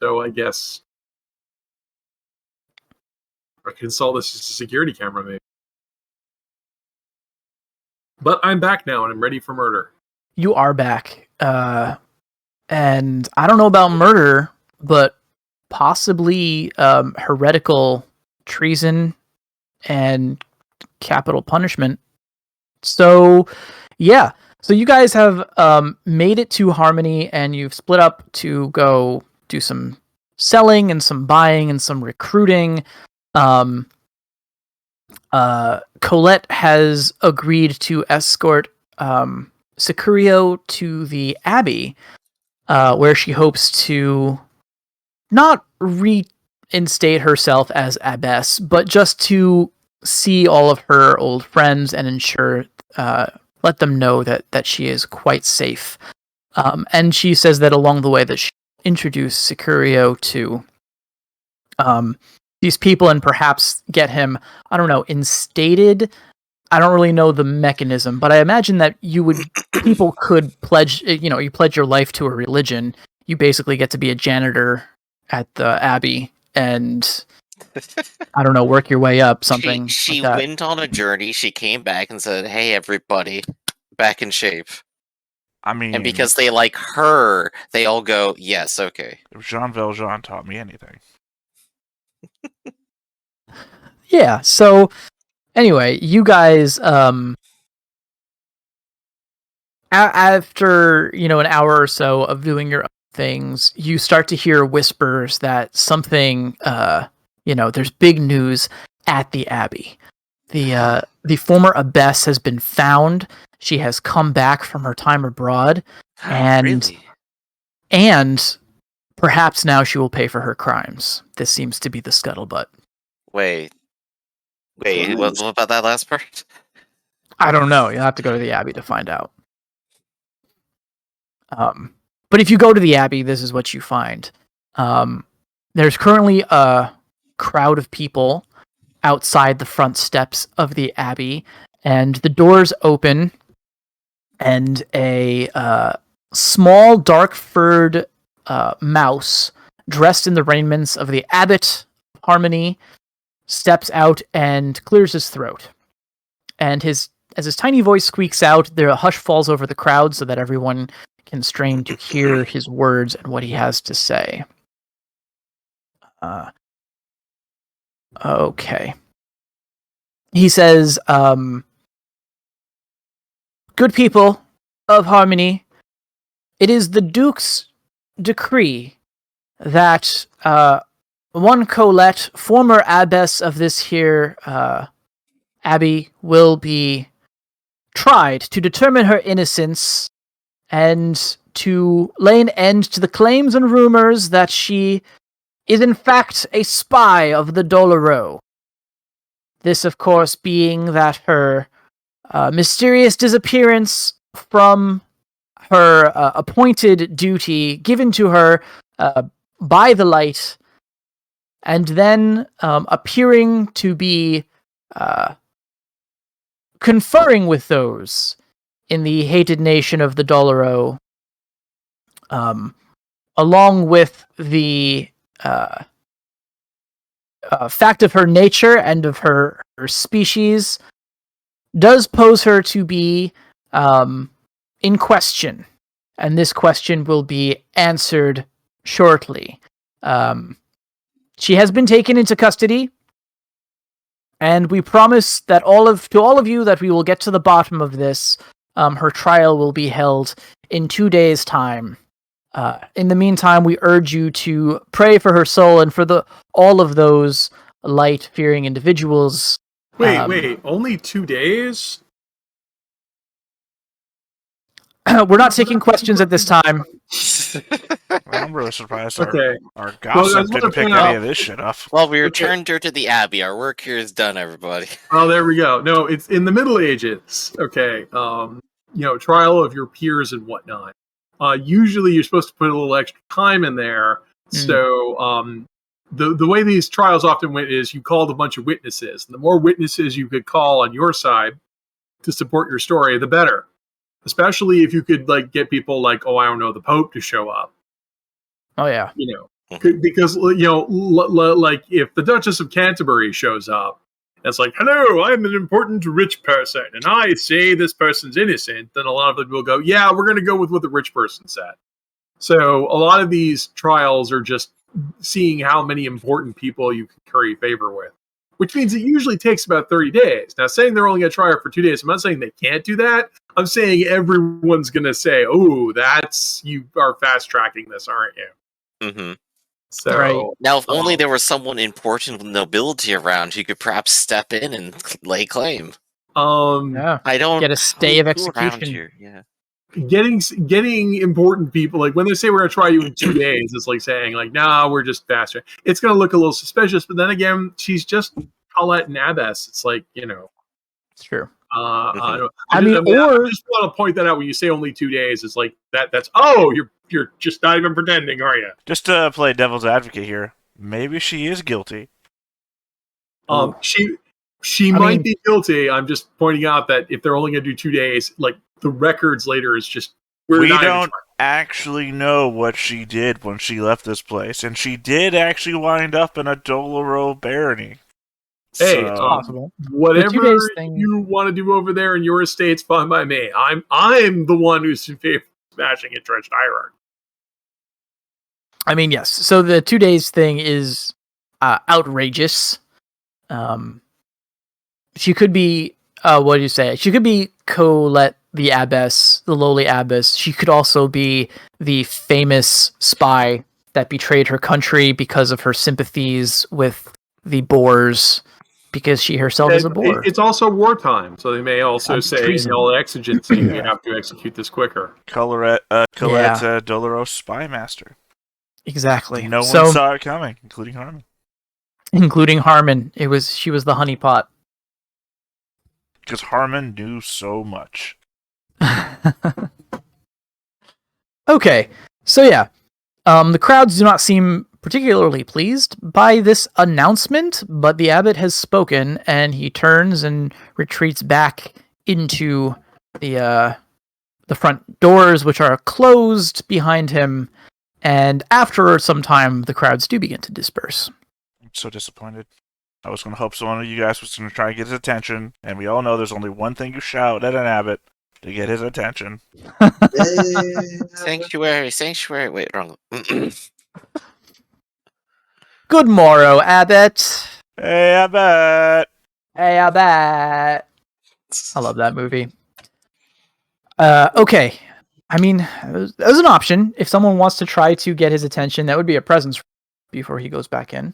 so I guess I can install this as a security camera, maybe. But I'm back now, and I'm ready for murder. You are back. And I don't know about murder, but possibly heretical treason and capital punishment. So, yeah. So you guys have made it to Harmony, and you've split up to go do some selling and some buying and some recruiting. Colette has agreed to escort Sicurio to the Abbey, where she hopes to not reinstate herself as abbess, but just to see all of her old friends and ensure, let them know that she is quite safe. And she says that along the way that she introduced Sicurio to these people and perhaps get him, I don't know, instated. I don't really know the mechanism, but I imagine that people could pledge, you pledge your life to a religion. You basically get to be a janitor at the Abbey and, I don't know, work your way up, something She like that. went on a journey, she came back and said, hey, everybody, back in shape. I mean... And because they like her, they all go, yes, okay. If Jean Valjean taught me anything. Yeah, so... Anyway, you guys, after, an hour or so of doing your own things, you start to hear whispers that something, there's big news at the Abbey. The former abbess has been found. She has come back from her time abroad, Really? and perhaps now she will pay for her crimes. This seems to be the scuttlebutt. Wait, what about that last part? I don't know. You'll have to go to the Abbey to find out. But if you go to the Abbey, this is what you find. There's currently a crowd of people outside the front steps of the Abbey, and the doors open, and a small, dark-furred mouse, dressed in the raiments of the Abbot of Harmony, steps out and clears his throat. And as his tiny voice squeaks out, a hush falls over the crowd so that everyone can strain to hear his words and what he has to say. Okay. He says, good people of Harmony, it is the Duke's decree that one Colette, former abbess of this here abbey, will be tried to determine her innocence and to lay an end to the claims and rumors that she is in fact a spy of the Doloro. This, of course, being that her mysterious disappearance from her appointed duty given to her by the light, and then appearing to be conferring with those in the hated nation of the Doloro, along with the fact of her nature and of her species, does pose her to be in question. And this question will be answered shortly. She has been taken into custody, and we promise that to all of you that we will get to the bottom of this. Her trial will be held in 2 days' time. In the meantime, we urge you to pray for her soul and for all of those light-fearing individuals. Wait, only 2 days? We're not taking questions at this time. I'm really surprised Okay. our gossip didn't pick any of this shit up. Well, we returned her to the Abbey. Our work here is done, everybody. Oh, there we go. No, it's in the Middle Ages. Okay. Trial of your peers and whatnot. Usually you're supposed to put a little extra time in there. So the way these trials often went is you called a bunch of witnesses. And the more witnesses you could call on your side to support your story, the better. Especially if you could get people the Pope to show up. Oh yeah. Because like if the Duchess of Canterbury shows up, it's like, hello, I'm an important rich person, and I say this person's innocent. Then a lot of people go, yeah, we're going to go with what the rich person said. So a lot of these trials are just seeing how many important people you can curry favor with, which means it usually takes about 30 days. Now, saying they're only going to try it for 2 days, I'm not saying they can't do that. I'm saying everyone's going to say, oh, you are fast tracking this, aren't you? Mm-hmm. So Right. Now, if only there was someone important with nobility around who could perhaps step in and lay claim. Yeah. I don't Get a stay of who around execution. here. Yeah. getting important people, like when they say we're going to try you in 2 days, it's like saying like, nah, we're just faster. It's going to look a little suspicious, but then again, she's just Colette and Abbess. It's like, It's true. I I just want to point that out when you say only 2 days. It's like that's you're just not even pretending, are you? Just to play devil's advocate here, maybe she is guilty. She might be guilty. I'm just pointing out that if they're only going to do 2 days, like the records later is just we don't actually know what she did when she left this place, and she did actually wind up in a Doloro barony. Hey, So, Possible. Whatever The 2 days thing... you want to do over there in your estate's fine by me. I'm the one who's in favor of smashing entrenched hierarchy. I mean, yes. So the 2 days thing is outrageous. She could be, what do you say? She could be Colette the Abbess, the lowly Abbess. She could also be the famous spy that betrayed her country because of her sympathies with the Boers, because she herself is a Boer. It's also wartime, so they may also say, treason. in all exigency, you have to execute this quicker. Colette Doloro spy master. Exactly. No one saw it coming, including Harmon. Including Harmon. She was the honeypot. Because Harmon knew so much. Okay, so yeah. The crowds do not seem particularly pleased by this announcement, but the abbot has spoken, and he turns and retreats back into the front doors, which are closed behind him, and after some time, the crowds do begin to disperse. I'm so disappointed. I was going to hope one of you guys was going to try and get his attention, and we all know there's only one thing you shout at an abbot to get his attention. Sanctuary. Wait, wrong. Good morrow, abbot. Hey, abbot. Hey, abbot. I love that movie. Okay. I mean, there's an option. If someone wants to try to get his attention, that would be a presence before he goes back in.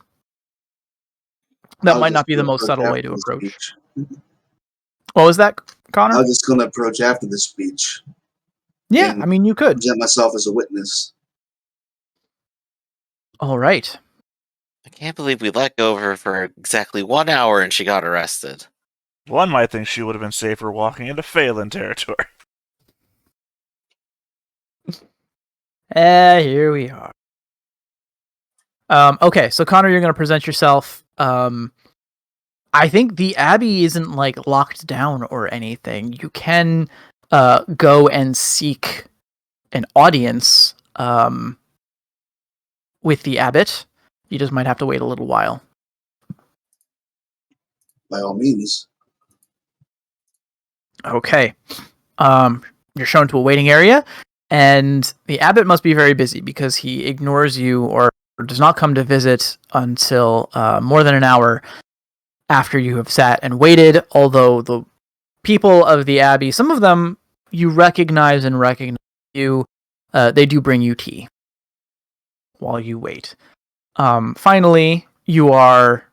That might not be the most subtle way to approach. What was that, Connor? I was just going to approach after the speech. Yeah, I mean, you could. Present myself as a witness. All right. I can't believe we let go of her for exactly 1 hour and she got arrested. One might think she would have been safer walking into Phelan territory. Here we are. Okay, so Connor, you're going to present yourself. I think the Abbey isn't like locked down or anything. You can go and seek an audience with the abbot. You just might have to wait a little while. By all means. Okay. You're shown to a waiting area, and the abbot must be very busy because he ignores you or does not come to visit until more than an hour after you have sat and waited, although the people of the abbey, some of them you recognize you, they do bring you tea while you wait. Finally, you are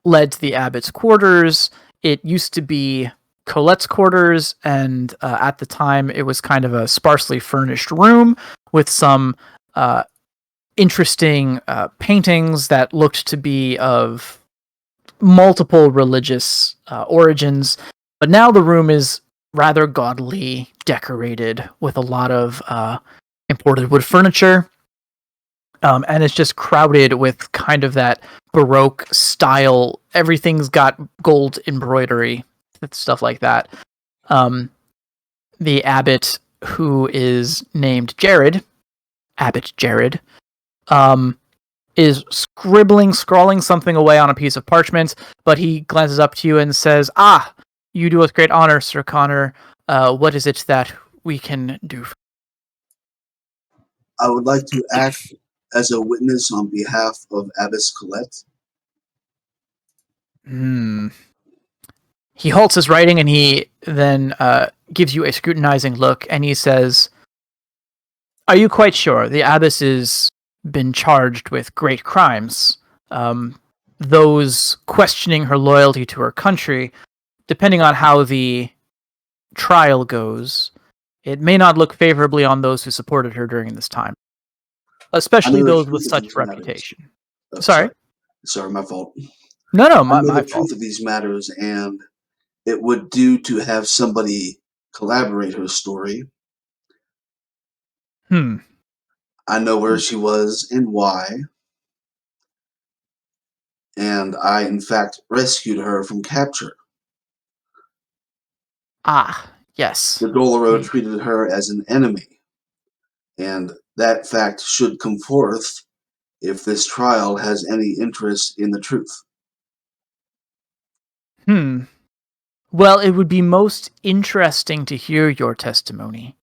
led to the abbot's quarters. It used to be Colette's quarters, and at the time it was kind of a sparsely furnished room with some interesting paintings that looked to be of multiple religious origins, but now the room is rather gaudily decorated with a lot of imported wood furniture, and it's just crowded with kind of that Baroque style. Everything's got gold embroidery, stuff like that. The abbot, who is named Jared, Abbot Jared, is scrawling something away on a piece of parchment, but he glances up to you and says, "Ah, you do us great honor, Sir Connor. What is it that we can do?" I would like to act as a witness on behalf of Abbess Colette. He halts his writing and he then gives you a scrutinizing look and he says, "Are you quite sure the abbess has been charged with great crimes? Those questioning her loyalty to her country, depending on how the trial goes, it may not look favorably on those who supported her during this time, especially those with such reputation." Sorry, my fault. No, I know my the fault. truth of these matters, and it would do to have somebody collaborate her story. I know where she was and why, and I, in fact, rescued her from capture. Ah, yes. The Doloro treated her as an enemy, and that fact should come forth if this trial has any interest in the truth. Well, it would be most interesting to hear your testimony.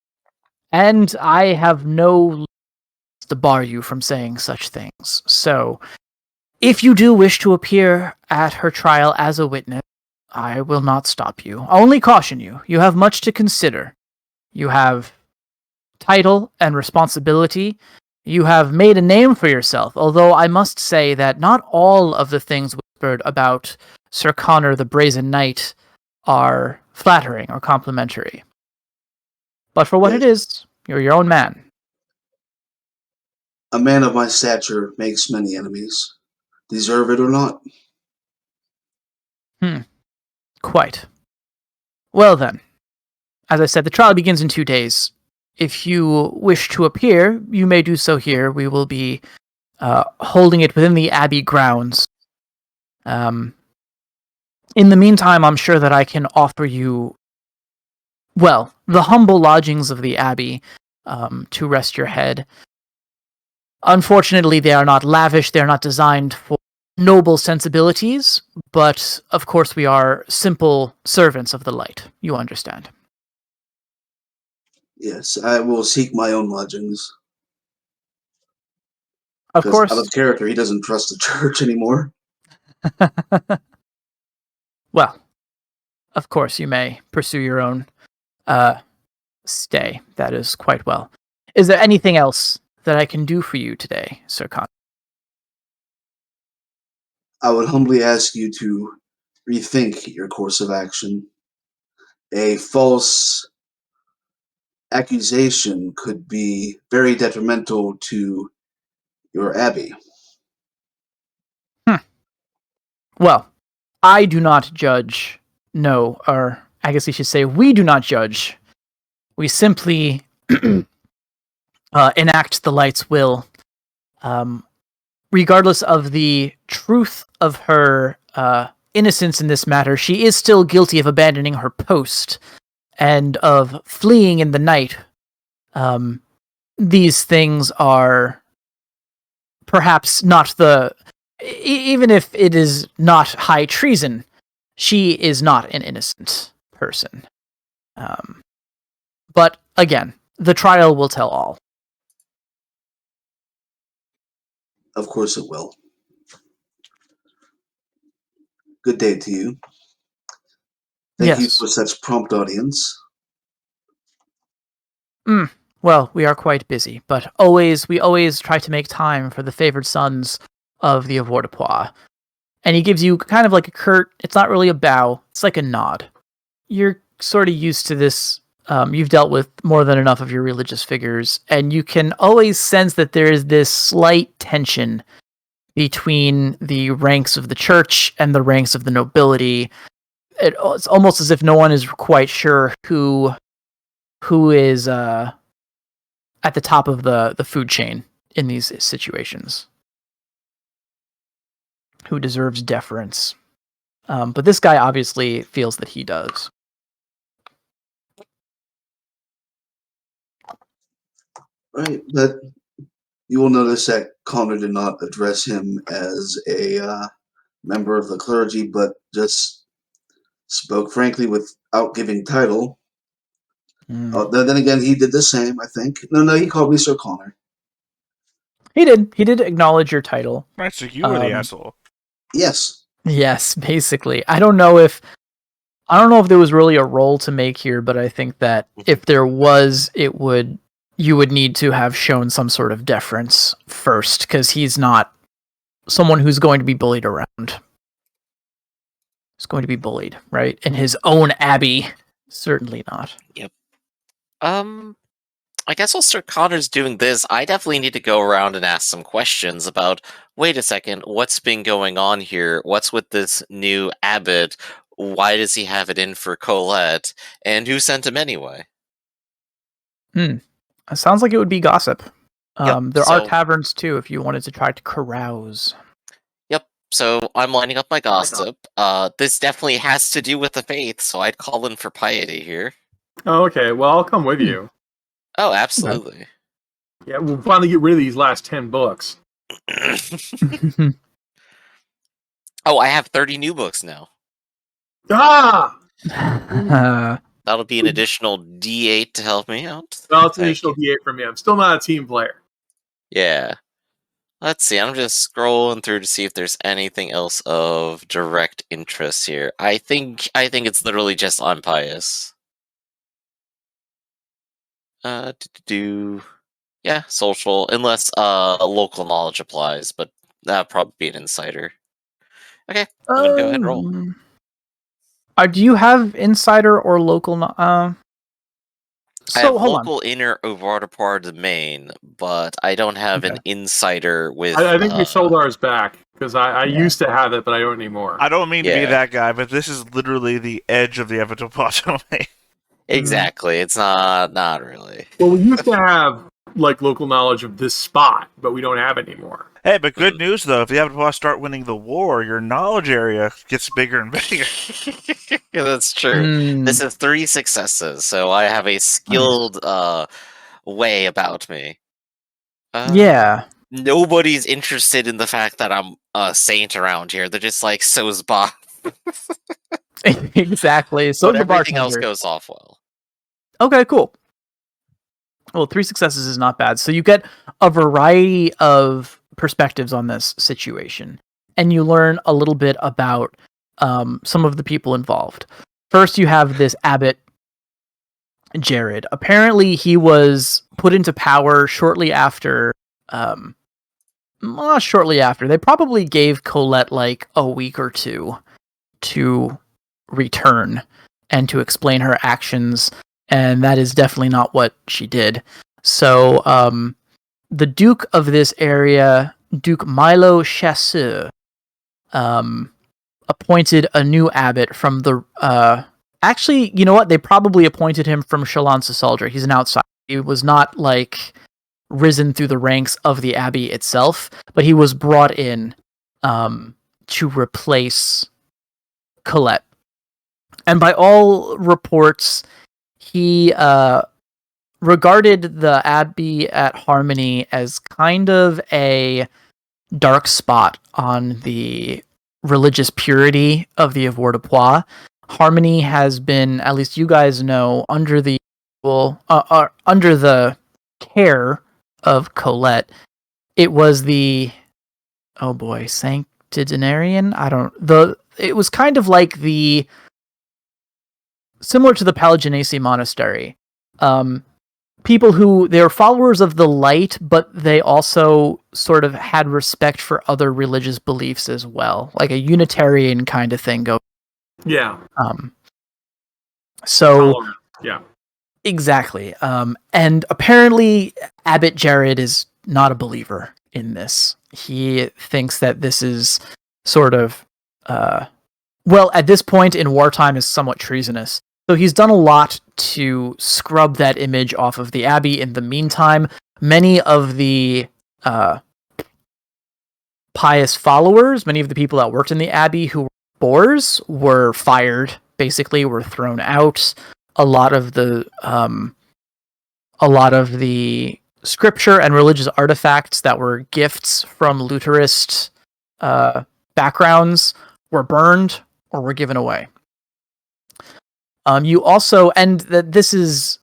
And I have no to bar you from saying such things. So, if you do wish to appear at her trial as a witness, I will not stop you. I'll only caution you. You have much to consider. You have title and responsibility. You have made a name for yourself, although I must say that not all of the things whispered about Sir Connor the Brazen Knight are flattering or complimentary. But for what it is, you're your own man. A man of my stature makes many enemies, deserve it or not. Quite. Well then, as I said, the trial begins in 2 days. If you wish to appear, you may do so here. We will be holding it within the Abbey grounds. In the meantime, I'm sure that I can offer you, well, the humble lodgings of the Abbey to rest your head. Unfortunately, they are not lavish. They are not designed for noble sensibilities, but of course we are simple servants of the light. You understand. Yes, I will seek my own lodgings. Of course. Out of character, he doesn't trust the church anymore. Well, of course you may pursue your own stay. That is quite well. Is there anything else that I can do for you today, Sir Connor? I would humbly ask you to rethink your course of action. A false accusation could be very detrimental to your abbey. Well, I do not judge. No, or I guess you should say we do not judge. We simply enact the light's will. Regardless of the truth of her innocence in this matter, she is still guilty of abandoning her post and of fleeing in the night. These things are perhaps not the... Even if it is not high treason, she is not an innocent person. But again, the trial will tell all. Of course it will. Good day to you. Thank you for such prompt audience. Well, we are quite busy, but we always try to make time for the favored sons of the Avoirdupois. And he gives you kind of like a curt, it's not really a bow, it's like a nod. You're sort of used to this. You've dealt with more than enough of your religious figures, and you can always sense that there is this slight tension between the ranks of the church and the ranks of the nobility. It's almost as if no one is quite sure who is at the top of the food chain in these situations. Who deserves deference. But this guy obviously feels that he does. Right, but You will notice that Connor did not address him as a member of the clergy, but just spoke frankly without giving title. Then again, he did the same, I think. No, he called me Sir Connor. He did. He did acknowledge your title. Right, so you were the asshole. Yes. Yes, basically. I don't know if there was really a role to make here, but I think that if there was, you would need to have shown some sort of deference first, because he's not someone who's going to be bullied around. He's going to be bullied, right? In his own abbey. Certainly not. Yep. I guess while Sir Connor's doing this, I definitely need to go around and ask some questions about, wait a second, what's been going on here? What's with this new abbot? Why does he have it in for Colette? And who sent him anyway? It sounds like it would be gossip. Yep, there are taverns too if you wanted to try to carouse. Yep, so I'm lining up my gossip. This definitely has to do with the faith, so I'd call in for piety here. Oh, okay. Well, I'll come with you. Oh, absolutely. Yeah, we'll finally get rid of these last 10 books. Oh, I have 30 new books now. Ah! That'll be an additional D8 to help me out. Well, it's an additional D8 for me. I'm still not a team player. Yeah. Let's see, I'm just scrolling through to see if there's anything else of direct interest here. I think it's literally just I'm pious. Yeah, social, unless local knowledge applies, but that'd probably be an insider. Okay, I'm gonna go ahead and roll. Do you have insider or local? I have hold local inner Ovardapar domain, but I don't have an insider with. I think we sold ours back because I used to have it, but I don't anymore. I don't mean to be that guy, but this is literally the edge of the Ovardapar domain. Exactly, it's not really. Well, we used to have like local knowledge of this spot, but we don't have it anymore. Hey, but good news though, if the Ovardapar start winning the war, your knowledge area gets bigger and bigger. Yeah, that's true. This is 3 successes, so I have a skilled way about me. Yeah. Nobody's interested in the fact that I'm a saint around here. They're just like, so's Bob. Exactly. So but everything else goes off well. Okay, cool. Well, 3 successes is not bad. So you get a variety of perspectives on this situation, and you learn a little bit about some of the people involved. First, you have this abbot, Jared. Apparently, he was put into power shortly after. Shortly after. They probably gave Colette like a week or two to return and to explain her actions, and that is definitely not what she did. So, the Duke of this area, Duke Milo Chasseur, appointed a new abbot from the... actually, you know what? They probably appointed him from Chalon-sur-Saldre. He's an outsider. He was not, like, risen through the ranks of the abbey itself, but he was brought in to replace Colette. And by all reports, he regarded the Abbey at Harmony as kind of a dark spot on the religious purity of the Avoirdupois. Harmony has been, at least you guys know, under the care of Colette. It was the Sanctidinarian? It was kind of like similar to the Palaginesi monastery. People who, they were followers of the light, but they also sort of had respect for other religious beliefs as well, like a Unitarian kind of thing. Yeah. Yeah. Exactly. And apparently Abbot Jared is not a believer in this. He thinks that this is sort of, at this point in wartime is somewhat treasonous. So he's done a lot to scrub that image off of the Abbey. In the meantime, many of the pious followers, many of the people that worked in the Abbey who were boors, were fired, basically, were thrown out. A lot of the scripture and religious artifacts that were gifts from looterist backgrounds were burned or were given away. You also, and that this is,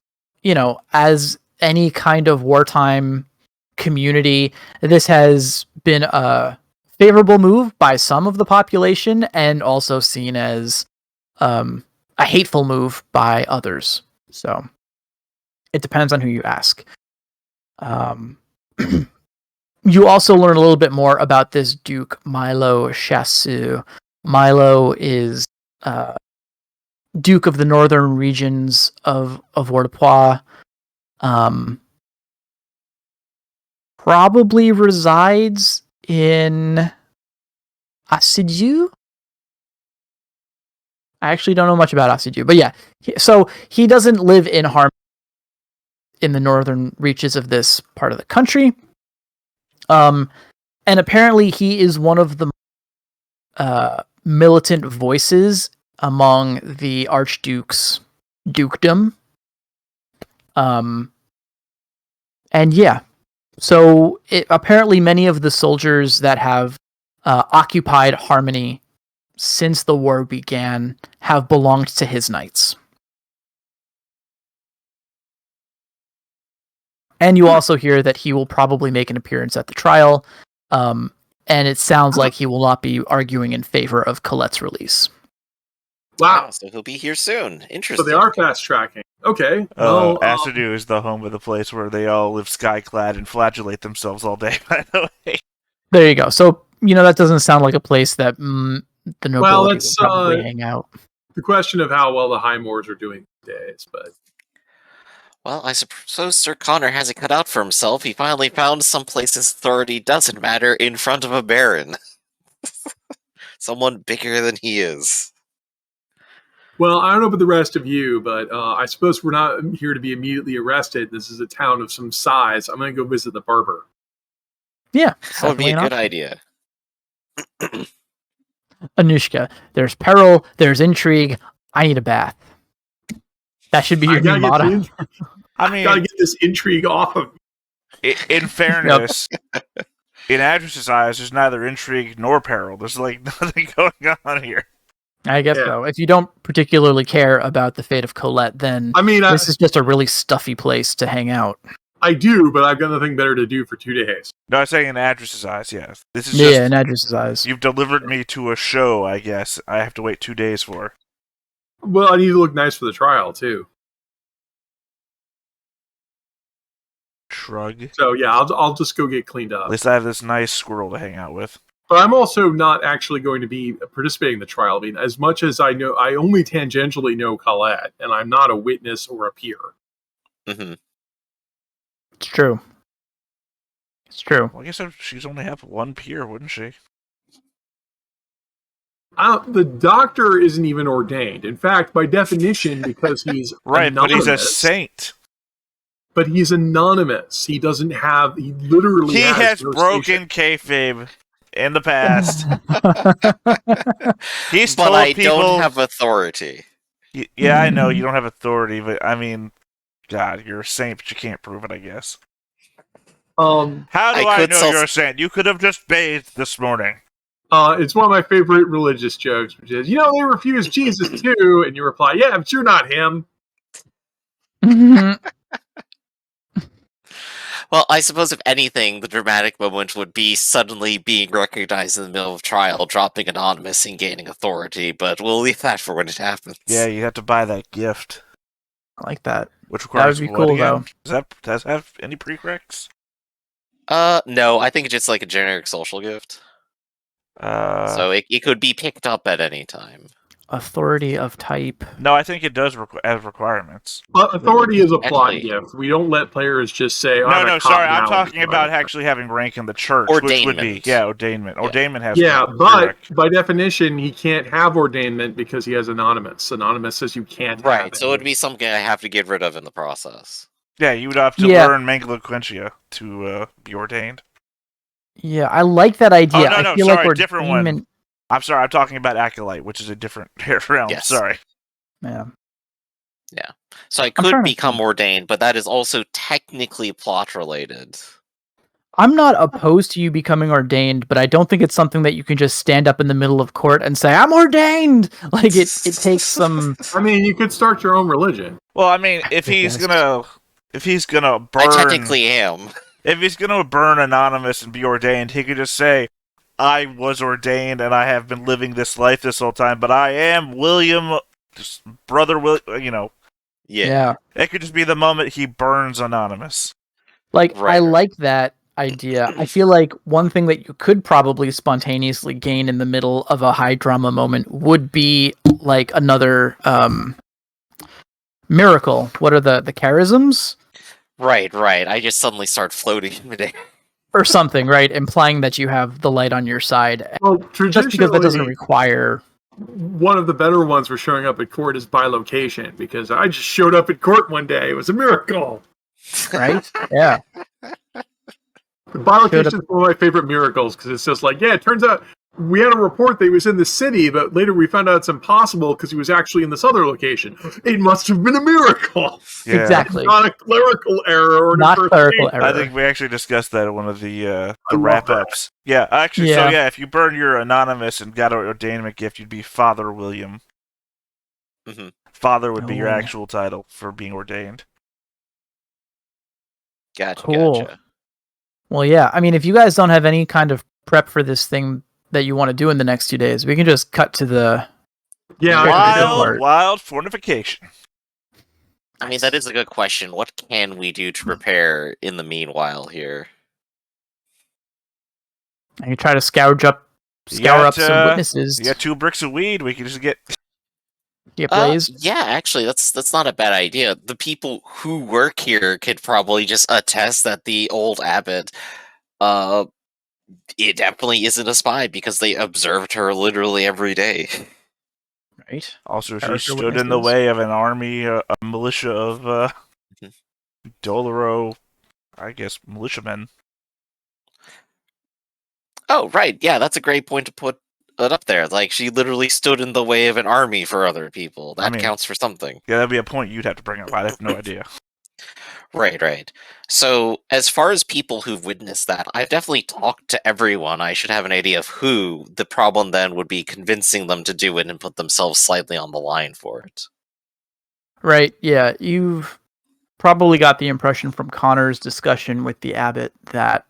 as any kind of wartime community, this has been a favorable move by some of the population and also seen as a hateful move by others. So it depends on who you ask. You also learn a little bit more about this Duke Milo Chassu. Milo is Duke of the northern regions of Vordepois. Probably resides in Assidu. I actually don't know much about Assidu, but yeah. So he doesn't live in Harm in the northern reaches of this part of the country. And apparently he is one of the militant voices among the Archduke's dukedom. And yeah, so apparently many of the soldiers that have occupied Harmony since the war began have belonged to his knights. And you also hear that he will probably make an appearance at the trial, and it sounds like he will not be arguing in favor of Colette's release. Wow. So he'll be here soon. Interesting. So they are fast tracking. Okay. Assidu is the home of the place where they all live sky-clad and flagellate themselves all day, by the way. There you go. So, that doesn't sound like a place that the nobility would probably hang out. The question of how well the High Moors are doing these days, but... Well, I suppose Sir Connor has it cut out for himself. He finally found some place his authority doesn't matter in front of a baron. Someone bigger than he is. Well, I don't know about the rest of you, but I suppose we're not here to be immediately arrested. This is a town of some size. I'm going to go visit the barber. Yeah. That would be a good idea. Anushka, there's peril, there's intrigue. I need a bath. That should be your new motto. I gotta get this intrigue off of me. In fairness, in Adris's eyes, there's neither intrigue nor peril. There's nothing going on here. I guess so. If you don't particularly care about the fate of Colette, then this is just a really stuffy place to hang out. I do, but I've got nothing better to do for 2 days. No, I'm saying in Adris's eyes, yes. This is in Adris's eyes. You've delivered me to a show, I guess. I have to wait 2 days for. Well, I need to look nice for the trial, too. Shrug. So, yeah, I'll just go get cleaned up. At least I have this nice squirrel to hang out with. But I'm also not actually going to be participating in the trial. I mean, as much as I know, I only tangentially know Colette, and I'm not a witness or a peer. Mm-hmm. It's true. It's true. Well, I guess she's only have one peer, wouldn't she? The doctor isn't even ordained. In fact, by definition, because he's right, anonymous, but he's a saint. But he's anonymous. He doesn't have. He literally. He has broken kayfabe in the past. He's but told I people, don't have authority. Yeah, I know you don't have authority, but I mean, God, you're a saint, but you can't prove it. I guess. How do I know you're a saint? You could have just bathed this morning. It's one of my favorite religious jokes, which is, they refused Jesus too, and you reply, yeah, but you're not him. Well, I suppose if anything, the dramatic moment would be suddenly being recognized in the middle of trial, dropping anonymous and gaining authority, but we'll leave that for when it happens. Yeah, you have to buy that gift. I like that. Which requires that would be cool, again? Does that have any prereqs? No, I think it's just like a generic social gift. So it could be picked up at any time. Authority of type. No, I think it does have requirements. Authority is a plot gift. We don't let players just say, no, sorry, I'm talking about actually having rank in the church, which would be, ordainment. Yeah. Ordainment has but by definition, he can't have ordainment because he has anonymous. Anonymous says you can't have it. So it'd be something I have to get rid of in the process. Yeah, you would have to learn Mangloquentia to be ordained. Yeah, I like that idea. Oh, no, I feel sorry, like different one. I'm sorry, I'm talking about Acolyte, which is a different realm. Yes. Sorry. Yeah. Yeah. So I I'm could trying to become think. ordained, but that is also technically plot related. I'm not opposed to you becoming ordained, but I don't think it's something that you can just stand up in the middle of court and say, "I'm ordained." Like it takes some. I mean, you could start your own religion. Well, I mean, if he's guess. gonna burn, I technically am. if he's gonna burn anonymous and be ordained, he could just say, "I was ordained and I have been living this life this whole time, but I am William, brother William." Yeah. It could just be the moment he burns anonymous. Like I Right. like that idea. I feel like one thing that you could probably spontaneously gain in the middle of a high drama moment would be like another miracle. What are the charisms? Right. I just suddenly start floating in midair. Or something, right? Implying that you have the light on your side. Well, Just because that doesn't traditionally, require. one of the better ones for showing up at court is by location, because I just showed up at court one day. It was a miracle. Right? Yeah. The by location is one of my favorite miracles, because it's just like, yeah, it turns out we had a report that he was in the city, but later we found out it's impossible because he was actually in this other location. It must have been a miracle. Yeah. Exactly. Not a clerical error or an Not clerical impersonation. error. I think we actually discussed that at one of the love wrap-ups. Yeah, actually, Yeah. so yeah, if you burn your anonymous and got an ordainment gift, you'd be Father William. Mhm. Father would be your Oh. actual title for being ordained. Gotcha. Cool. Well, yeah. I mean, if you guys don't have any kind of prep for this thing that you want to do in the next 2 days, we can just cut to the. Yeah, Wild fortification. I mean, that is a good question. What can we do to prepare in the meanwhile here? And you try to scour up some witnesses. You got 2 bricks of weed. We can just get. Get blazed. Yeah, actually, that's not a bad idea. The people who work here could probably just attest that the old abbot, it definitely isn't a spy because they observed her literally every day. Right. Also, she Character stood in the witnesses. way of an army, a militia of Doloro, I guess, militiamen. Oh, right. Yeah, that's a great point to put it up there. Like, she literally stood in the way of an army for other people. That counts for something. Yeah, that'd be a point you'd have to bring up. I have no idea. Right. So, as far as people who've witnessed that, I've definitely talked to everyone. I should have an idea of who. The problem then would be convincing them to do it and put themselves slightly on the line for it. Right. Yeah. You've probably got the impression from Connor's discussion with the abbot that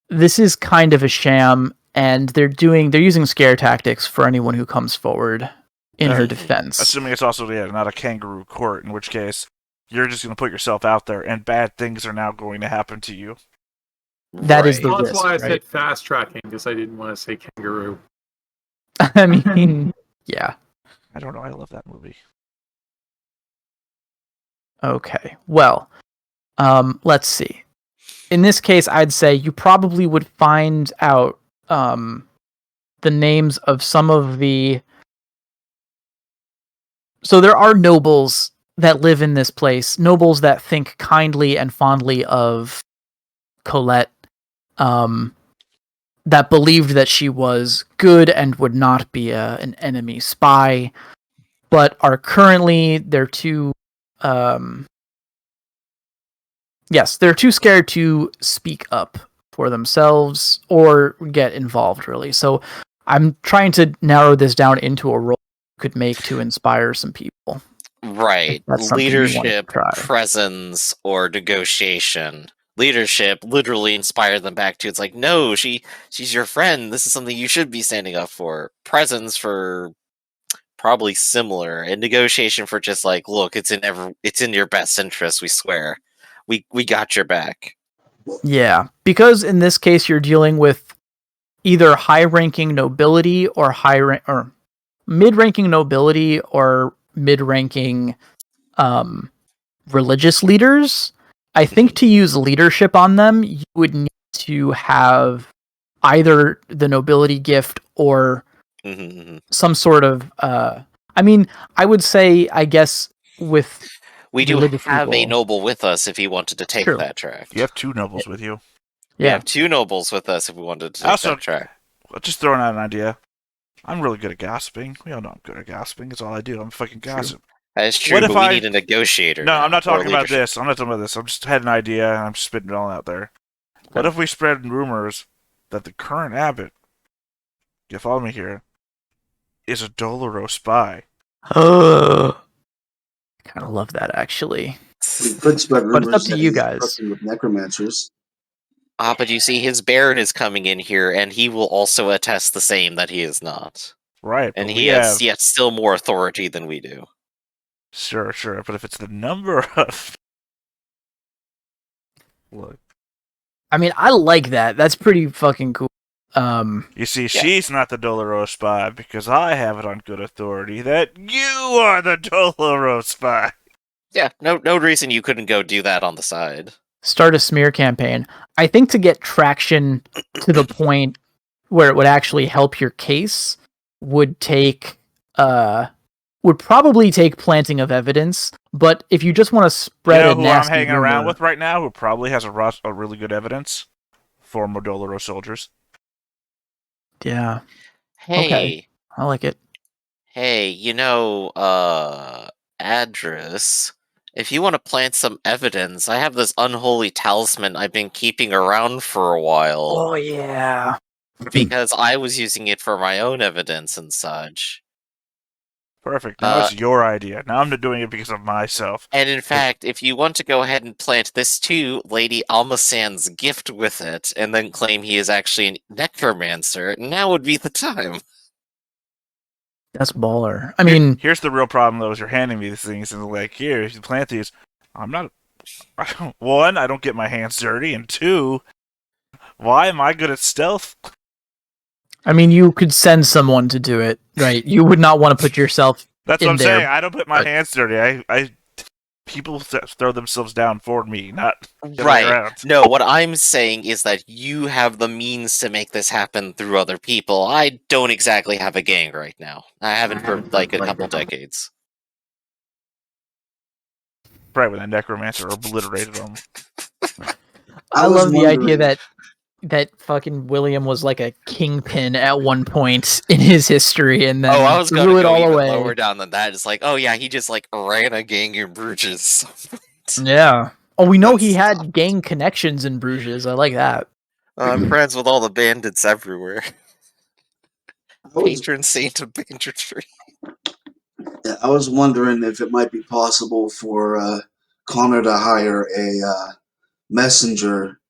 this is kind of a sham, and they're using scare tactics for anyone who comes forward in her defense. Assuming it's also not a kangaroo court, in which case you're just going to put yourself out there, and bad things are now going to happen to you. That is the That's risk, why I right? said fast tracking, because I didn't want to say kangaroo. I mean, yeah. I don't know. I love that movie. Okay. Well, let's see. In this case, I'd say you probably would find out the names of some of the. So there are nobles that live in this place, nobles that think kindly and fondly of Colette, that believed that she was good and would not be an enemy spy, but are currently they're too scared to speak up for themselves or get involved, really. So I'm trying to narrow this down into a role you could make to inspire some people. Right. Leadership, presence, or negotiation. Leadership literally inspire them back to it's like, no, she's your friend. This is something you should be standing up for. Presence for probably similar, and negotiation for just like, look, it's in your best interest, we swear. We got your back. Yeah, because in this case you're dealing with either high-ranking nobility or or mid-ranking nobility or mid-ranking religious leaders. I think to use leadership on them, you would need to have either the nobility gift or some sort of. I mean, I would say, I guess, with we do have a noble with us if he wanted to take that track. You have 2 nobles with you. We have 2 nobles with us if we wanted to take that track. Just throwing out an idea. I'm really good at gossiping. We all know I'm good at gossiping. It's all I do. I'm a fucking gossip. That's true, What if but we I- need a negotiator. No, I'm not now, or talking about leadership. this. I'm not talking about this. I'm just had an idea, and I'm just spitting it all out there. What if we spread rumors that the current abbot, you follow me here, is a Doloro spy? I kind of love that, actually. We could spread But it's rumors up to that you he's guys. working with necromancers. But you see, his Baron is coming in here, and he will also attest the same that he is not. Right, And but he we has have... yet still more authority than we do. Sure, but if it's the number of... Look. I mean, I like that. That's pretty fucking cool. You see, she's not the Doloro spy, because I have it on good authority that you are the Doloro spy! Yeah, no reason you couldn't go do that on the side. Start a smear campaign. I think to get traction to the point where it would actually help your case would probably take planting of evidence. But if you just want to spread You know a who I'm nasty hanging rumor, around with right now, who probably has a really good evidence? Former Doloro soldiers. yeah, Hey, Okay. I like it. hey, Address, if you want to plant some evidence, I have this unholy talisman I've been keeping around for a while, Oh yeah. because I was using it for my own evidence and such. Perfect. Now it's your idea. Now I'm not doing it because of myself. And in fact, if you want to go ahead and plant this too, Lady Almasan's gift with it, and then claim he is actually a necromancer, now would be the time. That's baller. I mean, Here's the real problem, though, is you're handing me these things, and like, here, if you plant these, one, I don't get my hands dirty, and two, why am I good at stealth? you could send someone to do it, right? You would not want to put yourself That's in what I'm there. saying. I don't put my hands dirty. People throw themselves down for me, not the other way Right. around. No, what I'm saying is that you have the means to make this happen through other people. I don't exactly have a gang right now. I haven't for like a couple decades. Right, when that necromancer obliterated them. I was love the idea wondering- that fucking William was like a kingpin at one point in his history, and then I was threw gonna it go all even away. lower down than that. It's like, oh yeah, he just like ran a gang in Bruges. Yeah. Oh, we know he had gang connections in Bruges. I like that. I'm friends with all the bandits everywhere. I was, Patron saint of banditry. I was wondering if it might be possible for Connor to hire a messenger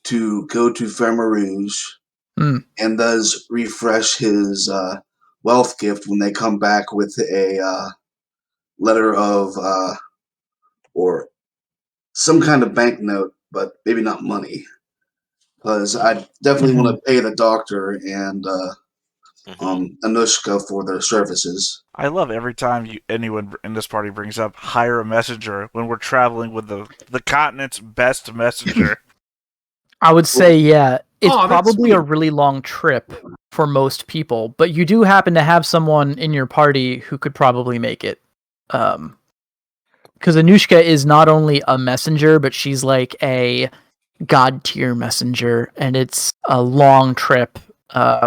to go to Fermarouge and thus refresh his wealth gift when they come back with a letter of or some kind of banknote, but maybe not money. Because I definitely want to pay the doctor and Anushka for their services. I love every time anyone in this party brings up hire a messenger when we're traveling with the continent's best messenger. I would say, yeah, it's Oh, that's probably a sweet. really long trip for most people, but you do happen to have someone in your party who could probably make it. Because Anushka is not only a messenger, but she's like a god tier messenger, and it's a long trip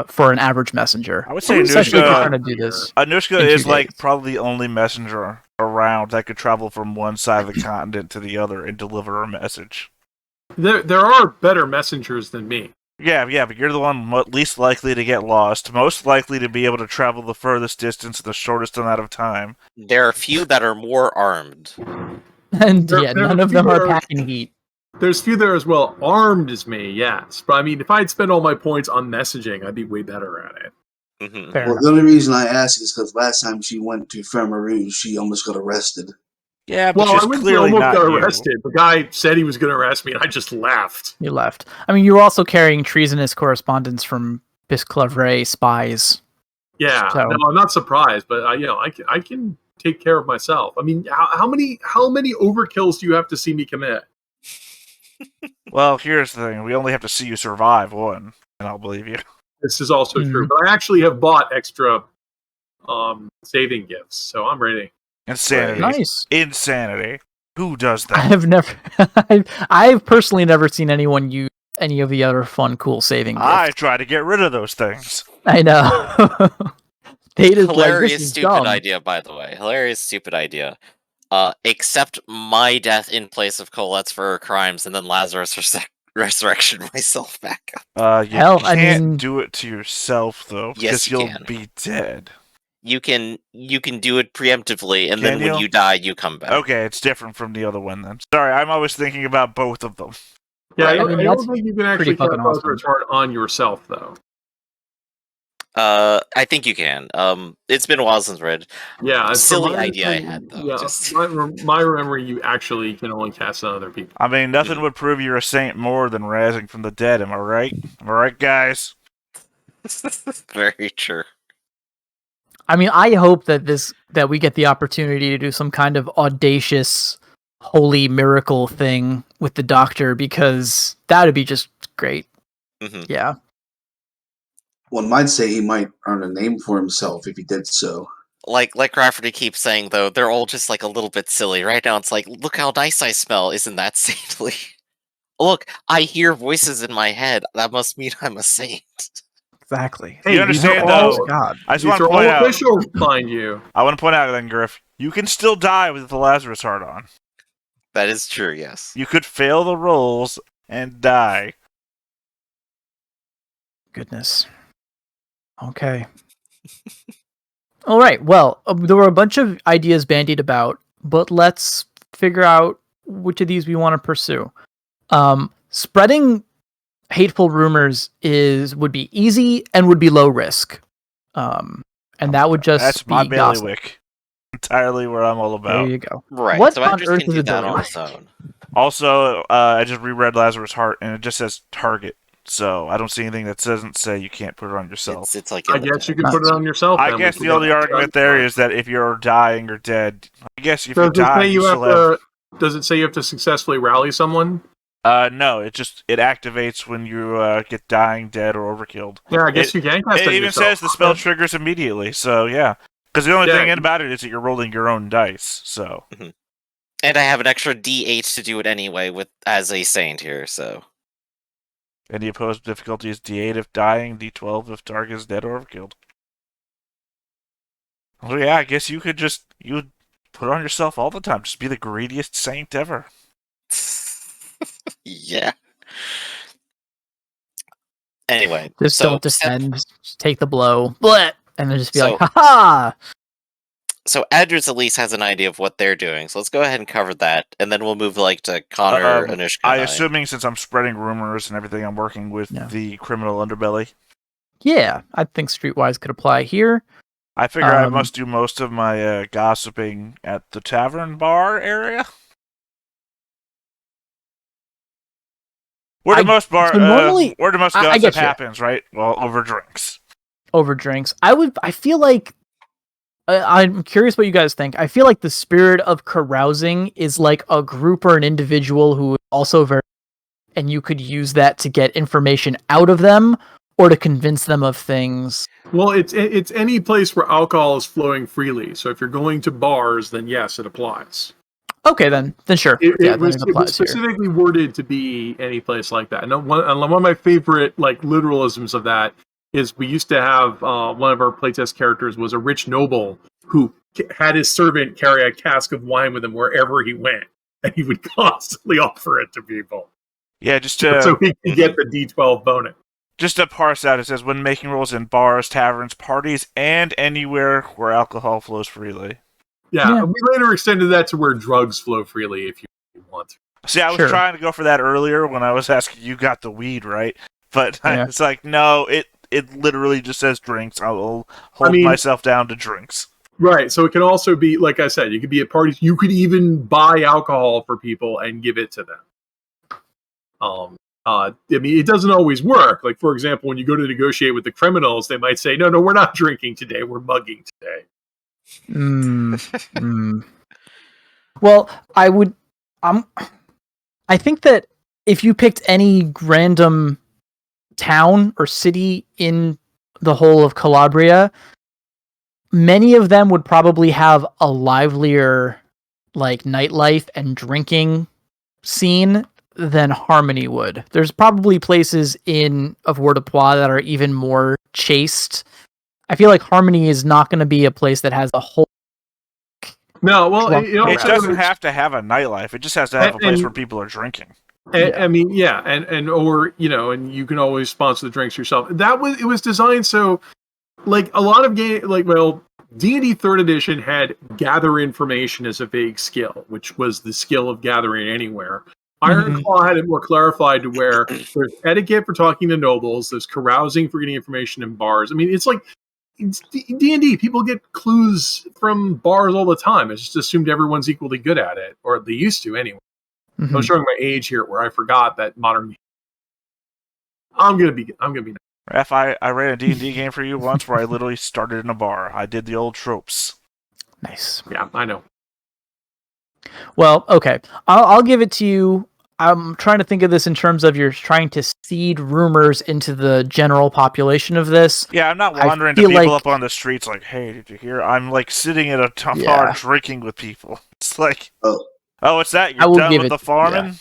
for an average messenger. I would say Especially if you're trying Anushka, to do this. Anushka in 2 is like days. probably the only messenger around that could travel from one side of the continent to the other and deliver a message. There are better messengers than me. Yeah, but you're the one least likely to get lost, most likely to be able to travel the furthest distance in the shortest amount of time. There are few that are more armed. And There- yeah, there none are of them are fewer- packing heat. There's few there as well armed as me, yes. But I mean, if I'd spend all my points on messaging, I'd be way better at it. Mhm. Fair Well, enough. the only reason I ask is because last time she went to Fermarouge, she almost got arrested. Yeah, but Well, I she's wouldn't say clearly almost not got you. arrested. The guy said he was going to arrest me, and I just laughed. You left. You were also carrying treasonous correspondence from Bisclavre spies. Yeah, So- no, I'm not surprised, but I can take care of myself. I mean, how many overkills do you have to see me commit? Well, here's the thing. We only have to see you survive one, and I'll believe you. This is also true, but I actually have bought extra saving gifts, so I'm ready. Insanity. Nice. Insanity. Who does I that? have never. I've personally never seen anyone use any of the other fun, cool saving gifts. I try to get rid of those things. I know. state is like, this Hilarious, is stupid dumb. idea, by the way. Hilarious, stupid idea. Accept my death in place of Colette's for her crimes, and then Lazarus resurrection myself back up. You Hell, I can't mean- do it to yourself though, Yes, because you you'll can. be dead. You can do it preemptively, and Can then when you? you die, you come back. Okay, it's different from the other one then. Sorry, I'm always thinking about both of them. Yeah, Right. I I mean, don't that's think you can actually pretty cast fucking awesome. Lazarus Heart on yourself, though. I think you can. It's been a while since read. Yeah, it's Silly from my idea I understanding- had, though. Yeah, Just my memory, you actually can only cast on other people. I mean, nothing would prove you're a saint more than rising from the dead, am I right? Am I right, guys? very true. I mean, I hope that we get the opportunity to do some kind of audacious, holy miracle thing with the Doctor, because that would be just great. Mhm. Yeah. One might say he might earn a name for himself if he did so. Like Rafferty keeps saying, though, they're all just like a little bit silly. Right now, it's like, look how nice I smell. Isn't that saintly? Look, I hear voices in my head. That must mean I'm a saint. Exactly. Hey, You these are understand, all- though? God. I just These want are to point all out. official, mind you. I want to point out then, Griff, you can still die with the Lazarus Heart on. That is true, yes. You could fail the rolls and die. Goodness. Okay. All right. Well, there were a bunch of ideas bandied about, but let's figure out which of these we want to pursue. Spreading hateful rumors would be easy and would be low risk. And that would just That's be my gossip. bailiwick. Entirely where I'm all There about. you go. Right. What so on Andrews earth can is do it that doing? on its own. Also, I just reread Lazarus Heart, and it just says target. So I don't see anything that doesn't say you can't put it on yourself. It's like I in the guess you text. can put it on yourself. I then, guess which the is only what argument I'm there for. is that if you're dying or dead, I guess if Does you it die, say you you have still have. to? Does it say you have to successfully rally someone? No, it activates when you get dying, dead, or overkilled. Yeah, I guess you can cast It on even yourself. says the spell triggers immediately. So yeah, because the only Yeah. thing about it is that you're rolling your own dice. So And I have an extra D8 to do it anyway as a saint here, so. and the opposed difficulty is D8 if dying, D12 if target is dead or overkilled. Well, yeah, I guess you would put it on yourself all the time. Just be the greediest saint ever. Yeah. Anyway, Just so don't defend. Just take the blow. Bleh! And then just be So- like, ha-ha! So Adris at least has an idea of what they're doing, so let's go ahead and cover that, and then we'll move to Connor, Anushka, I and assuming since I'm spreading rumors and everything, I'm working with Yeah. the criminal underbelly. Yeah, I think Streetwise could apply here. I figure I Um, must do most of my gossiping at the tavern bar area. Where the most so normally- where the most I gossip get you. happens, right? Well, over drinks. Over drinks. I feel like I'm curious what you guys think. I feel like the spirit of carousing is like a group or an individual who is also very, and you could use that to get information out of them or to convince them of things. Well, it's any place where alcohol is flowing freely. So if you're going to bars, then yes, it applies. Okay, then sure. It then was applies here. specifically worded to be any place like that. And one of my favorite literalisms of that is we used to have one of our playtest characters was a rich noble who had his servant carry a cask of wine with him wherever he went, and he would constantly offer it to people Yeah, just so he could get the D12 bonus. just to parse out, it says when making rolls in bars, taverns, parties, and anywhere where alcohol flows freely. Yeah, we later extended that to where drugs flow freely if you want to. See, I was Sure. trying to go for that earlier when I was asking you got the weed, right? But Yeah. it's like, no, it literally just says drinks. I'll hold myself down to drinks. Right, so it can also be, like I said, you could be at parties. You could even buy alcohol for people and give it to them. I mean, it doesn't always work. Like, for example, when you go to negotiate with the criminals, they might say, no, we're not drinking today. We're mugging today. Well, I think that if you picked any random town or city in the whole of Calabria, many of them would probably have a livelier nightlife and drinking scene than Harmony would. There's probably places in Avoirdupois that are even more chaste I feel like Harmony is not going to be a place that has a whole. No, well, Drunk you know, It crowd. doesn't have to have a nightlife. It just has to have a place where people are drinking. I mean, yeah, and or you know, and you can always sponsor the drinks yourself. It was designed so, like a lot of D&D Third Edition had gather information as a vague skill, which was the skill of gathering anywhere. Ironclaw had it more clarified to where there's etiquette for talking to nobles, there's carousing for getting information in bars. I mean, it's like it's D&D. People get clues from bars all the time. It's just assumed everyone's equally good at it, or they used to anyway. I'm showing my age here, where I forgot that modern. I'm gonna be. Raph, I ran a D&D game for you once where I literally started in a bar. I did the old tropes. Nice. Yeah, I know. Well, okay. I'll give it to you. I'm trying to think of this in terms of you're trying to seed rumors into the general population of this. Yeah, I'm not wandering to people up on the streets like, hey, did you hear? I'm like sitting at a bar drinking with people. It's like, oh, it's that? You're done with the farming? Yeah.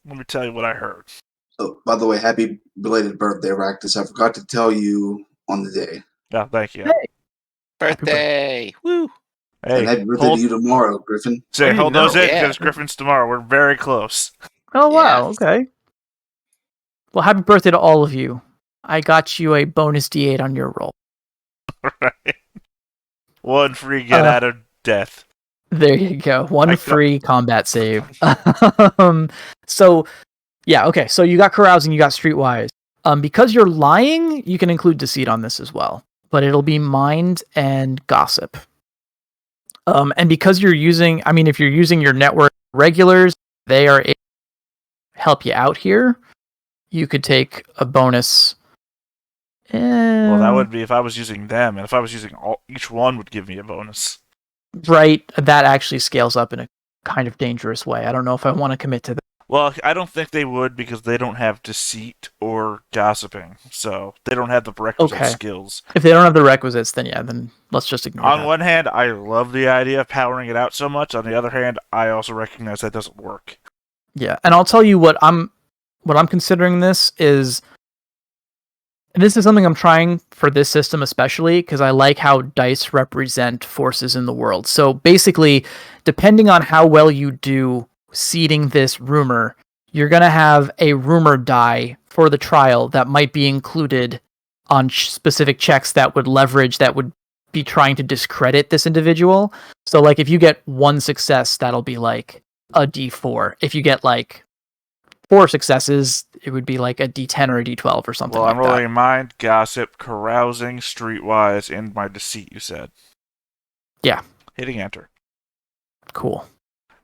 Let me tell you what I heard. Oh, by the way, happy belated birthday, Ractus. I forgot to tell you on the day. Yeah, thank you. Hey. Birthday! Woo! Hey, and happy birthday to you tomorrow, Griffin. Say, hold those in, because Griffin's tomorrow. We're very close. Oh, wow, okay. Well, happy birthday to all of you. I got you a bonus D8 on your roll. Right. One free get out of death. There you go. One free combat save. So, yeah, okay. So you got carousing, you got streetwise. Because you're lying, you can include deceit on this as well. But it'll be mind and gossip. And because you're using, if you're using your network regulars, they are able to help you out here. You could take a bonus. Well, that would be if I was using them, and if I was using each one would give me a bonus. Right, that actually scales up in a kind of dangerous way. I don't know if I want to commit to that. Well, I don't think they would because they don't have deceit or gossiping, so they don't have the requisite skills. If they don't have the requisites, then let's just ignore that. On one hand, I love the idea of powering it out so much. On the other hand, I also recognize that doesn't work. Yeah, and I'll tell you what I'm considering this is, and this is something I'm trying for this system especially, because I like how dice represent forces in the world. So basically, depending on how well you do seeding this rumor, you're going to have a rumor die for the trial that might be included on specific checks that would be trying to discredit this individual. So like if you get one success, that'll be like a D4. If you get like 4 successes, it would be like a D10 or a D12 or something like that. Well, I'm rolling mind, gossip, carousing, streetwise, and my deceit, you said. Yeah. Hitting enter. Cool.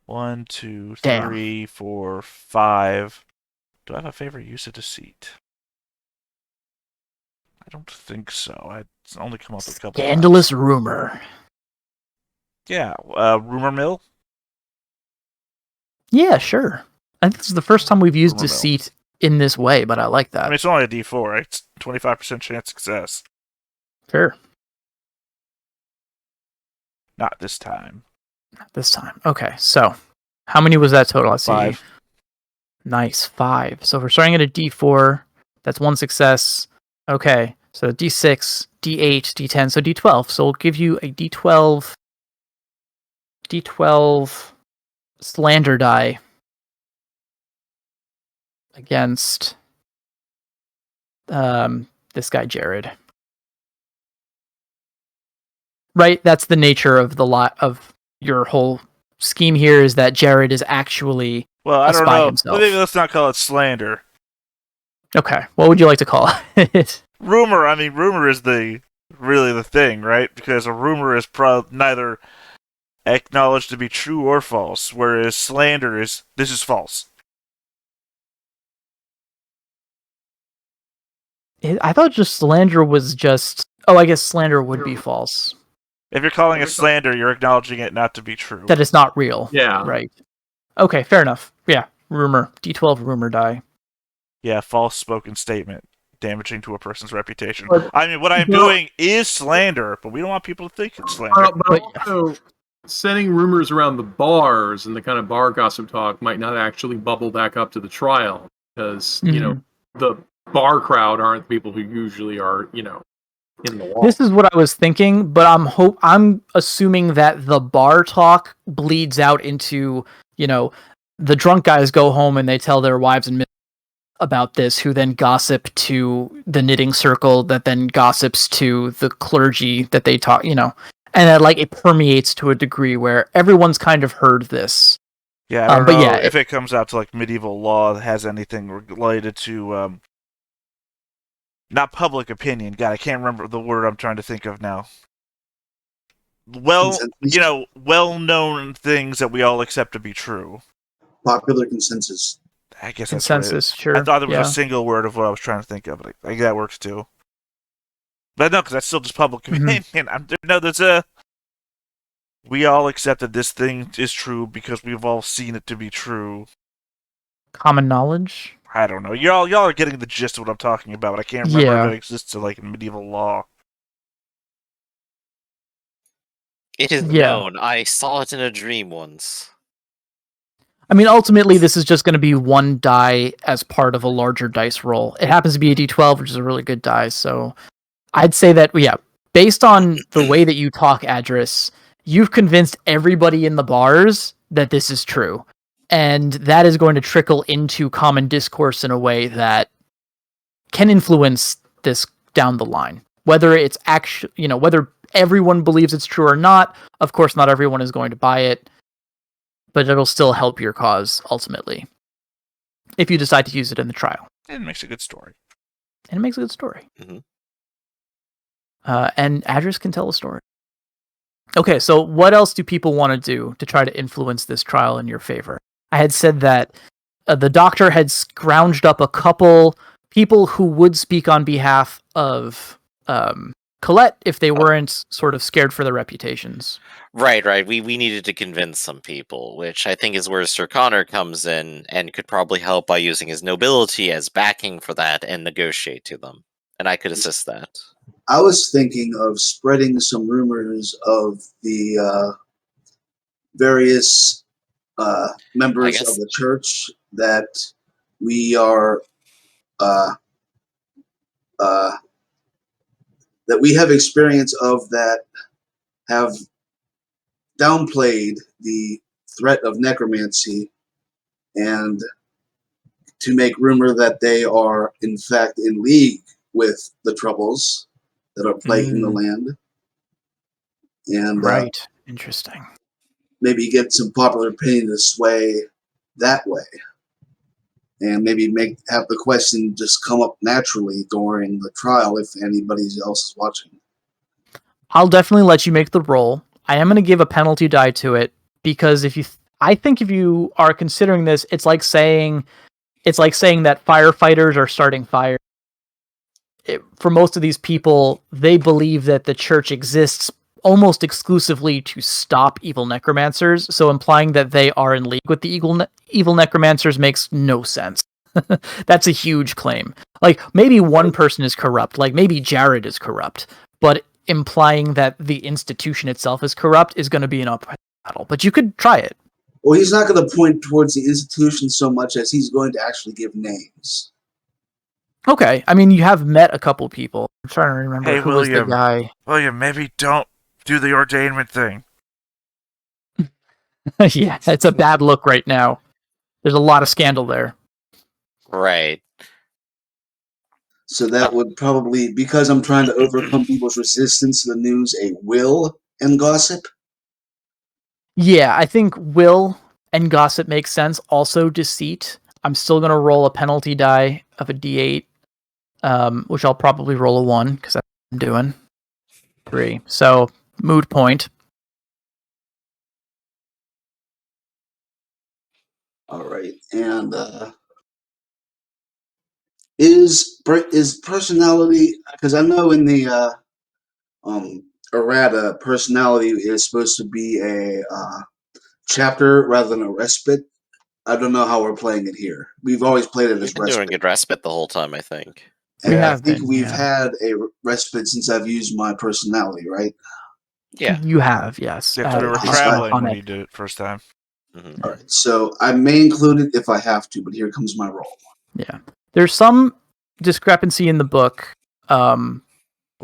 1, 2, 3, 4, 5. Do I have a favorite use of deceit? I don't think so. It's only come up a couple Scandalous times. rumor. Yeah, rumor mill? Yeah, sure. I think this is the first time we've used deceit in this way, but I like that. It's only a D4, right? It's 25% chance success. Sure. Not this time. Not this time. Okay, so how many was that total? Let's see. 5. Nice, 5. So if we're starting at a D4, that's 1 success. Okay, so D6, D8, D10, so D12. So we'll give you a D12 slander die against this guy Jared. Right, that's the nature of of your whole scheme here, is that Jared is actually I don't know. Himself. Let's not call it slander. Okay, what would you like to call it? Rumor. Rumor is really the thing, right? Because a rumor is neither acknowledged to be true or false, whereas slander is this is false. I thought just slander was just. Oh, I guess slander would be false. If you're calling it slander, you're acknowledging it not to be true. That it's not real. Yeah. Right. Okay, fair enough. Yeah, rumor. D12 rumor die. Yeah, false spoken statement. Damaging to a person's reputation. What I'm doing is slander, but we don't want people to think it's slander. But also, sending rumors around the bars and the kind of bar gossip talk might not actually bubble back up to the trial, because, the bar crowd aren't the people who usually are, in the wall. This is what I was thinking, but I'm assuming that the bar talk bleeds out into, the drunk guys go home and they tell their wives and about this, who then gossip to the knitting circle, that then gossips to the clergy that they talk, and that it permeates to a degree where everyone's kind of heard this. Yeah, I don't know if it comes out to medieval law that has anything related to not public opinion. God, I can't remember the word I'm trying to think of now. Well, well-known things that we all accept to be true. Popular consensus. I guess consensus, that's right. sure. I thought there was a single word of what I was trying to think of, but I think that works too. But no, because that's still just public opinion. We all accept that this thing is true because we've all seen it to be true. Common knowledge? I don't know. Y'all are getting the gist of what I'm talking about, but I can't remember if it exists in medieval law. It is known. I saw it in a dream once. I mean, ultimately, this is just going to be one die as part of a larger dice roll. It happens to be a d12, which is a really good die, so I'd say that, based on the way that you talk, Adris, you've convinced everybody in the bars that this is true. And that is going to trickle into common discourse in a way that can influence this down the line. Whether it's actually, whether everyone believes it's true or not, of course, not everyone is going to buy it, but it'll still help your cause, ultimately, if you decide to use it in the trial. It makes a good story. Mm-hmm. And Adris can tell a story. Okay, so what else do people want to do to try to influence this trial in your favor? I had said that the doctor had scrounged up a couple people who would speak on behalf of Colette if they weren't sort of scared for their reputations. Right. We needed to convince some people, which I think is where Sir Connor comes in and could probably help by using his nobility as backing for that and negotiate to them. And I could assist that. I was thinking of spreading some rumors of the various members of the church that we are that we have experience of that have downplayed the threat of necromancy, and to make rumor that they are in fact in league with the troubles that are plaguing the land. And Interesting. Maybe get some popular opinion to sway that way. And maybe have the question just come up naturally during the trial if anybody else is watching. I'll definitely let you make the roll. I am going to give a penalty die to it because I think if you are considering this, it's like saying that firefighters are starting fire. For most of these people, they believe that the church exists almost exclusively to stop evil necromancers, so implying that they are in league with the evil necromancers makes no sense. That's a huge claim. Maybe one person is corrupt, maybe Jared is corrupt, but implying that the institution itself is corrupt is going to be an uphill battle. But you could try it. Well, he's not going to point towards the institution so much as he's going to actually give names. Okay, I mean, you have met a couple people. I'm trying to remember who was the guy. William, maybe don't do the ordainment thing. Yeah, it's a bad look right now. There's a lot of scandal there. Right. So that would probably, because I'm trying to overcome people's resistance to the news, a will and gossip? Yeah, I think will and gossip makes sense. Also deceit. I'm still going to roll a penalty die of a d8, which I'll probably roll a 1, because that's what I'm doing. 3. So, mood point. All right. And is personality, because I know in the errata, personality is supposed to be a chapter rather than a respite. I don't know how we're playing it here. We've always played it as We've been respite. doing good respite the whole time, I think. And I think we've had a respite since I've used my personality, right? Yeah. You have, yes. Yeah, because we were traveling when you did it first time. Mm-hmm. All right, so I may include it if I have to, but here comes my roll. Yeah. There's some discrepancy in the book.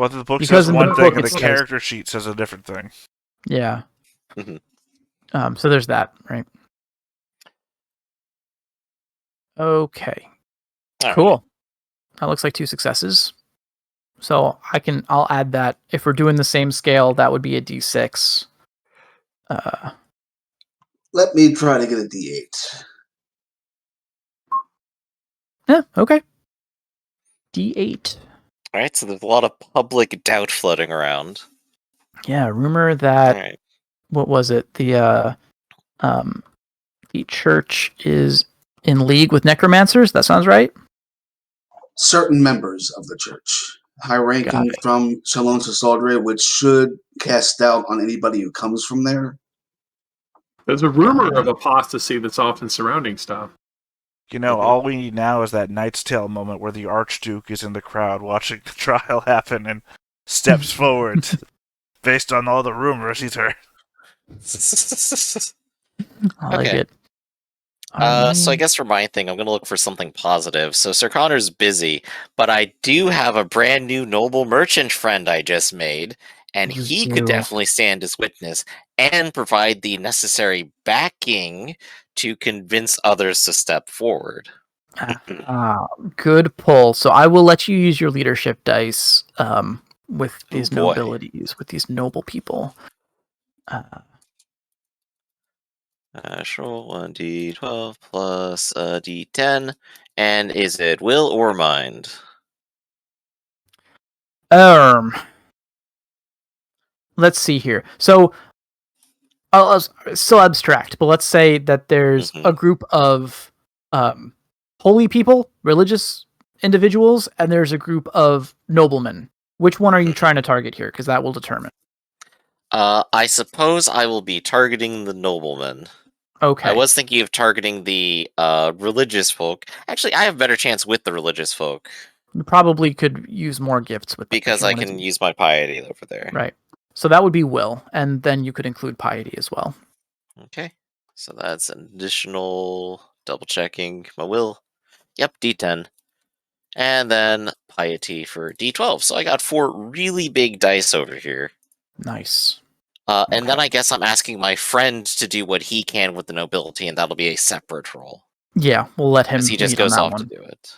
Well, the book Because says in the one thing book and it the says- character sheet says a different thing. Yeah. Mhm. So there's that, right? Okay. All Cool. right. That looks like 2 successes. So I'll add that. If we're doing the same scale, that would be a D6. Let me try to get a D8. Yeah, okay. D8. All right, so there's a lot of public doubt floating around. Yeah, rumor All that right. what was it? The church is in league with necromancers. That sounds right. Certain members of the church, high Got ranking it. from Shalom to Saldre, which should cast doubt on anybody who comes from there. There's a rumor of apostasy that's often surrounding stuff. You know, Mhm. all we need now is that Knight's Tale moment where the Archduke is in the crowd watching the trial happen and steps forward based on all the rumors he's heard. I like Okay. it. So I guess for my thing, I'm going to look for something positive. So Sir Connor's busy, but I do have a brand new noble merchant friend I just made, and You he do. could definitely stand as witness and provide the necessary backing to convince others to step forward. Good pull. So I will let you use your leadership dice with these boy. nobilities, with these noble people. Roll 1d12 plus a d10, and is it will or mind? Let's see here. So it's still abstract, but let's say that there's a group of holy people, religious individuals, and there's a group of noblemen. Which one are you trying to target here? Because that will determine. I suppose I will be targeting the noblemen. Okay. I was thinking of targeting the religious folk. Actually, I have a better chance with the religious folk You probably could use more gifts with them if because you I wanted can to. use my piety over there. Right. So that would be will, and then you could include piety as well. Okay, so that's an additional double checking my will. Yep, D10. And then piety for D12. So I got 4 really big dice over here. Nice. And then I guess I'm asking my friend to do what he can with the nobility, and that'll be a separate roll. Yeah, we'll let him Because he just lead on goes that off one. to do it.